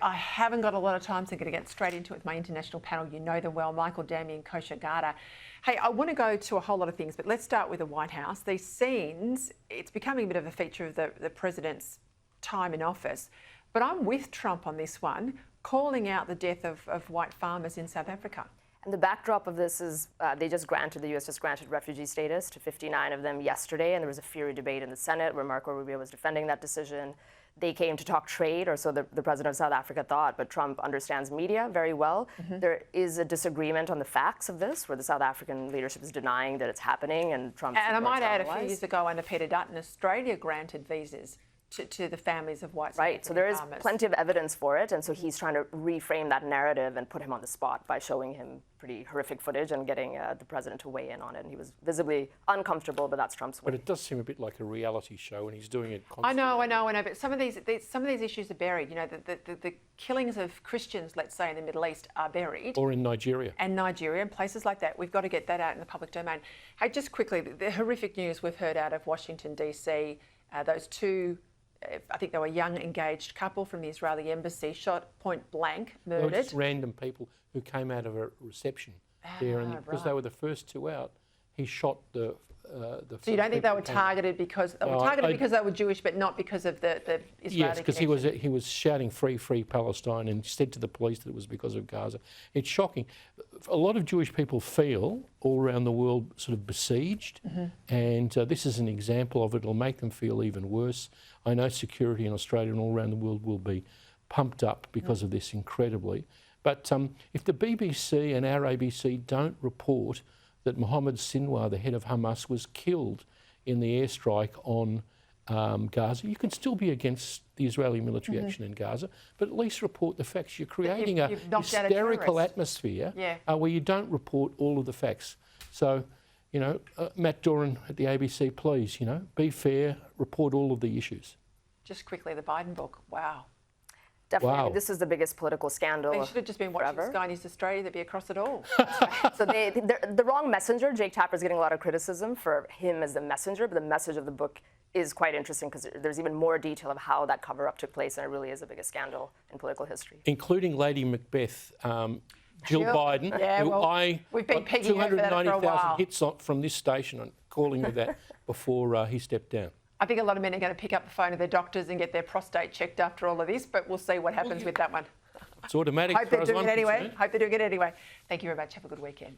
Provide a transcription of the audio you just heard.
I haven't got a lot of time, so I'm going to get straight into it with my international panel. You know them well, Michael Damien, Kosha Gada. Hey, I want to go to a whole lot of things, but let's start with the White House. These scenes, it's becoming a bit of a feature of the president's time in office. But I'm with Trump on this one, calling out the death of white farmers in South Africa. And the backdrop of this is the US just granted refugee status to 59 of them yesterday, and there was a fiery debate in the Senate where Marco Rubio was defending that decision. They came to talk trade, or so the president of South Africa thought, but Trump understands media very well. There is a disagreement on the facts of this, where the South African leadership is denying that it's happening, and Trump. And I might add, a few years ago under Peter Dutton, Australia granted visas to the families of white Right, so there is farmers. plenty of evidence for it, and so he's trying to reframe that narrative and put him on the spot by showing him pretty horrific footage and getting the president to weigh in on it. And he was visibly uncomfortable, but that's Trump's way. But it does seem a bit like a reality show, and he's doing it constantly. I know. But some of these issues are buried. You know, the killings of Christians, let's say, in the Middle East are buried. Or in Nigeria. And Nigeria and places like that. We've got to get that out in the public domain. Hey, just quickly, the horrific news we've heard out of Washington, D.C., those two, I think they were a young engaged couple from the Israeli embassy, shot point blank, murdered. They were just random people who came out of a reception there, and because they were the first two out, he shot the. So you don't think they were targeted because they were Jewish, but not because of the Israeli? Yes, because he was shouting "Free Palestine" and said to the police that it was because of Gaza. It's shocking. A lot of Jewish people feel all around the world sort of besieged, and this is an example of it. It'll make them feel even worse. I know security in Australia and all around the world will be pumped up because of this incredibly. But if the BBC and our ABC don't report that Mohammed Sinwar, the head of Hamas, was killed in the airstrike on Gaza, you can still be against the Israeli military action in Gaza, but at least report the facts. You're creating a hysterical atmosphere where you don't report all of the facts. So, you know, Matt Doran at the ABC, please, you know, be fair, report all of the issues. Just quickly, the Biden book, wow. Definitely. Wow. I mean, this is the biggest political scandal. They should have just been watching Sky News Australia. They'd be across it all. So the wrong messenger. Jake Tapper's getting a lot of criticism for him as the messenger, but the message of the book is quite interesting because there's even more detail of how that cover-up took place, and it really is the biggest scandal in political history. Including Lady Macbeth, Jill Biden, we've been got picking over that for a while. 290,000 hits from this station on calling me that before he stepped down. I think a lot of men are going to pick up the phone to their doctors and get their prostate checked after all of this, but we'll see what happens with that one. It's automatic. Hope they're doing it anyway. Thank you very much. Have a good weekend.